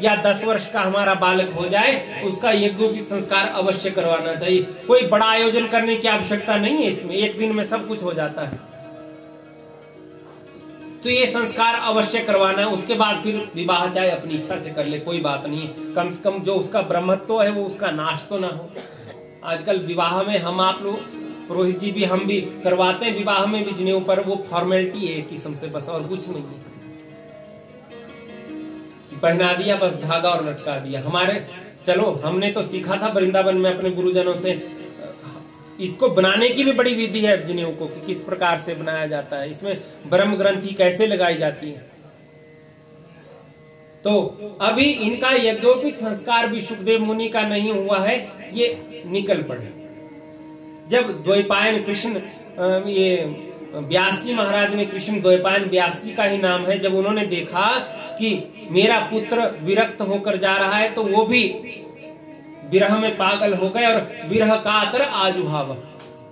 या 10 वर्ष का हमारा बालक हो जाए, उसका यज्ञोपवीत संस्कार अवश्य करवाना चाहिए। कोई बड़ा आयोजन करने की आवश्यकता नहीं है, इसमें एक दिन में सब कुछ हो जाता है। तो ये संस्कार अवश्य करवाना है। उसके बाद फिर विवाह चाहे अपनी इच्छा से कर ले, कोई बात नहीं है। कम से कम जो उसका ब्रह्मत्व है वो उसका नाश तो ना हो। आजकल विवाह में हम आप लोग पुरोहित जी भी हम भी करवाते हैं, विवाह में भी जनेऊ पर वो फॉर्मेलिटी है एक किस्म से, बस और कुछ नहीं है। पहना दिया बस धागा और लटका दिया। हमारे चलो हमने तो सीखा था वृंदावन में अपने गुरुजनों से, इसको बनाने की भी बड़ी विधि है जनेऊ को, कि किस प्रकार से बनाया जाता है, इसमें ब्रह्म ग्रंथि कैसे लगाई जाती है। तो अभी इनका यज्ञोपवीत संस्कार भी सुखदेव मुनि का नहीं हुआ है, ये निकल पड़े। जब द्वैपायन कृष्ण, ये व्यास जी महाराज ने, कृष्ण द्वैपायन व्यास जी का ही नाम है, जब उन्होंने देखा कि मेरा पुत्र विरक्त होकर जा रहा है, तो वो भी विरह में पागल हो गए और विरह कातर आजुभाव,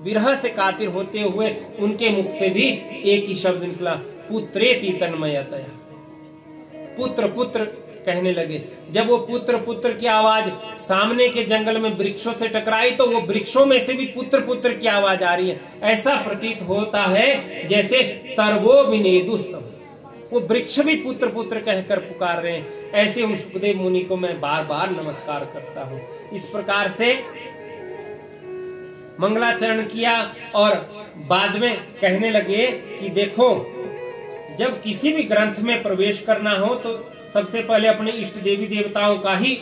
विरह से कातिर होते हुए उनके मुख से भी एक ही शब्द निकला, पुत्रेति तन्मयतया, पुत्र पुत्र कहने लगे। जब वो पुत्र पुत्र की आवाज सामने के जंगल में वृक्षों से टकराई, तो वो वृक्षों में से भी पुत्र पुत्र की आवाज आ रही है। ऐसा प्रतीत होता है जैसे तरवो विनेदुस्तम, वो वृक्ष भी पुत्र पुत्र कहकर पुकार रहे हैं। ऐसे उन सुखदेव मुनि को मैं बार बार नमस्कार करता हूँ। इस प्रकार से मंगलाचरण किया और बाद में कहने लगे कि देखो, जब किसी भी ग्रंथ में प्रवेश करना हो तो सबसे पहले अपने इष्ट देवी देवताओं का ही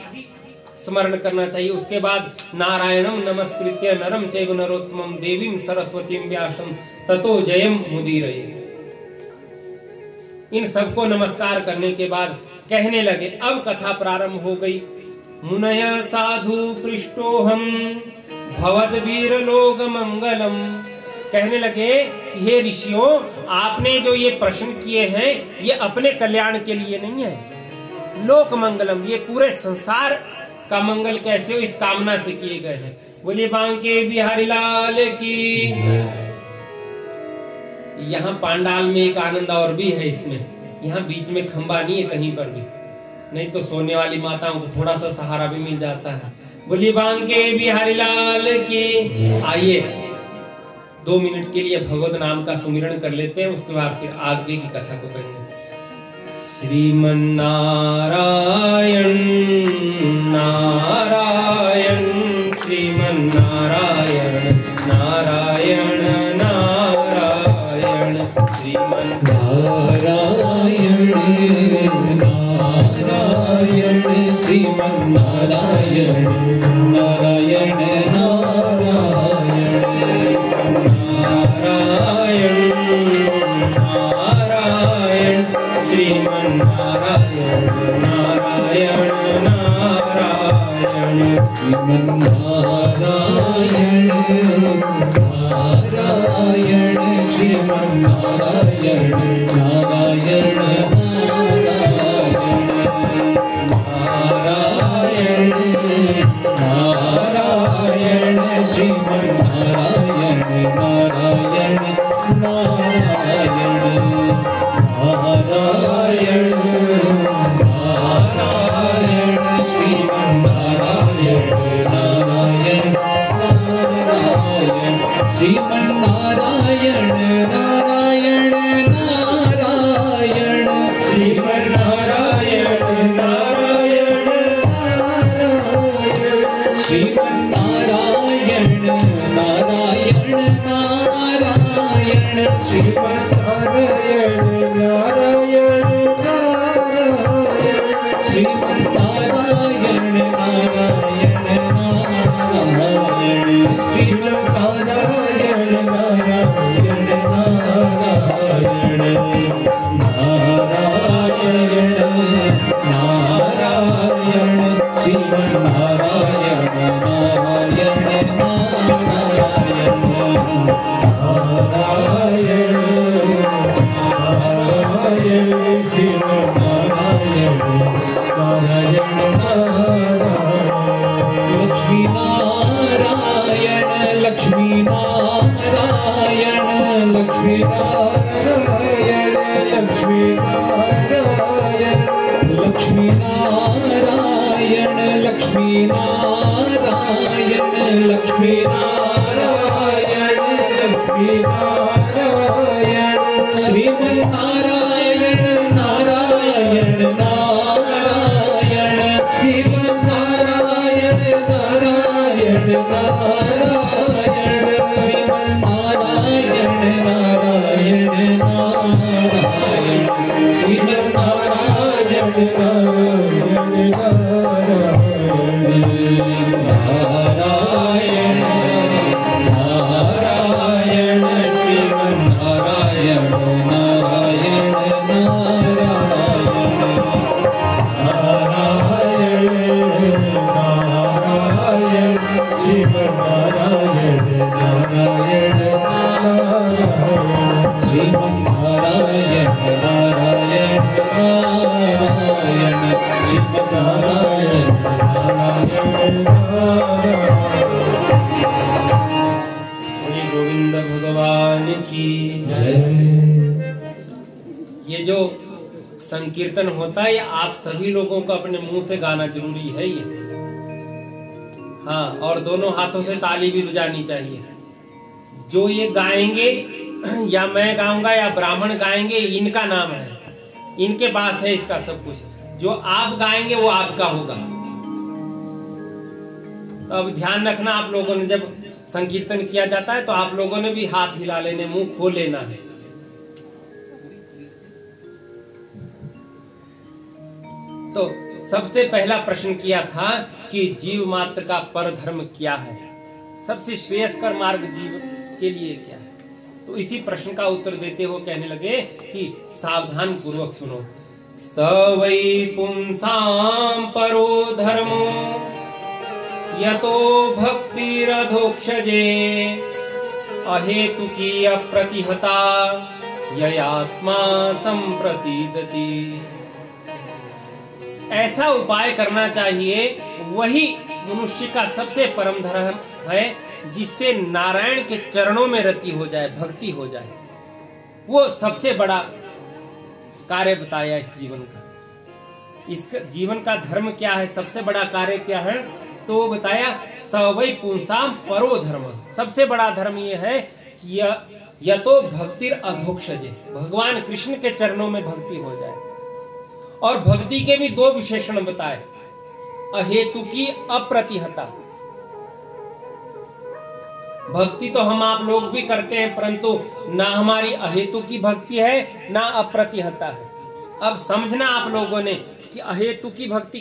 स्मरण करना चाहिए। उसके बाद नारायणम नमस्कृत्य नरम चैव नरोत्तमम देवीं सरस्वतीं व्यासं ततो जयम मुदीरयेत्। इन सबको नमस्कार करने के बाद कहने लगे, अब कथा प्रारंभ हो गई। मुनय साधु पृष्ठोहम भवद्वीर लोक मंगलम। कहने लगे कि हे ऋषियों, आपने जो ये प्रश्न किए हैं ये अपने कल्याण के लिए नहीं है, लोक मंगलम, ये पूरे संसार का मंगल कैसे हो इस कामना से किए गए हैं। बोलिए बांके बिहारी लाल की। यहाँ पांडाल में एक आनंद और भी है इसमें, यहाँ बीच में खंबा नहीं है कहीं पर भी, नहीं तो सोने वाली माताओं को थोड़ा सा सहारा भी मिल जाता है। बोलिए बांके बिहारी लाल की। आइए 2 मिनट के लिए भगवत नाम का सुमिरन कर लेते हैं, उसके बाद फिर आगे की कथा को करेंगे। श्रीमन्नारायण नारायण श्रीमन्नारायण नारायण नारायण श्रीमन्नारायण नारायण श्रीमन्नारायण नारायण नारायण नारायण श्रीमन्नारायण नारायण नारायण श्रीमन्नारायण नारायण श्रीमन्नारायण नारायण नारायण नारायण श्रीमन्नारायण नारायण नारायण नारायण नारायण श्रीमन्नारायण नारायण नारायण श्रीमन्नारायण नारायण नारायण श्रीमन्नारायण नारायण श्रीमन्नारायण नारायण नारायण श्रीमन्नारायण नारायण श्रीमन्नारायण नारायण नारायण श्रीमन्नारायण नारायण नारायण नारायण नारायण श्रीमन्नारायण नारायण नारायण नारायण नारायण श्रीमन्नारायण नारायण लक्ष्मी नारायण लक्ष्मी नारायण लक्ष्मी नारायण लक्ष्मी नारायण लक्ष्मी नारायण लक्ष्मी नारायण लक्ष्मी नारायण लक्ष्मी नारायण श्रीमन नारायण नारायण नारायण श्रीमन नारायण नारायण नारायण श्रीमन नारायण नारायण नारायण श्रीमन नारायण नारायण नारायण नारायण श्रीमन नारायण नारायण नारायण नारायण श्रीमन नारायण नारायण नारायण श्रीमन नारायण नारायण नारायण श्रीमन नारायण नारायण गोविंद भगवान की जय। ये जो संकीर्तन होता है, आप सभी लोगों को अपने मुंह से गाना जरूरी है ये। हाँ, और दोनों हाथों से ताली भी बजानी चाहिए। जो ये गाएंगे या मैं गाऊंगा या ब्राह्मण गाएंगे, इनका नाम है, इनके पास है इसका सब कुछ। जो आप गाएंगे वो आपका होगा। तो अब ध्यान रखना, आप लोगों ने जब संकीर्तन किया जाता है तो आप लोगों ने भी हाथ हिला लेने, मुंह खोल लेना है। तो सबसे पहला प्रश्न किया था कि जीव मात्र का परधर्म क्या है, सबसे श्रेयस्कर मार्ग जीव के लिए क्या है। तो इसी प्रश्न का उत्तर देते हुए कहने लगे कि सावधान पूर्वक सुनो। स वै पुंसां परो धर्मो यतो भक्तिरधोक्षजे अहेतुकी अप्रतिहता ययात्मा संप्रसीदति। ऐसा उपाय करना चाहिए, वही मनुष्य का सबसे परम धर्म है, जिससे नारायण के चरणों में रति हो जाए, भक्ति हो जाए। वो सबसे बड़ा कार्य बताया इस जीवन का। इसका जीवन का धर्म क्या है, सबसे बड़ा कार्य क्या है, तो वो बताया स वै पुंसां परो धर्म। सबसे बड़ा धर्म ये है कि यतो भक्तिर अधोक्षजे, भगवान कृष्ण के चरणों में भक्ति हो जाए। और भक्ति के भी दो विशेषण बताए, अहेतुकी अप्रतिहता। भक्ति तो हम आप लोग भी करते हैं, परंतु ना हमारी अहेतुकी भक्ति है ना अप्रतिहता है। अब समझना आप लोगों ने कि अहेतुकी भक्ति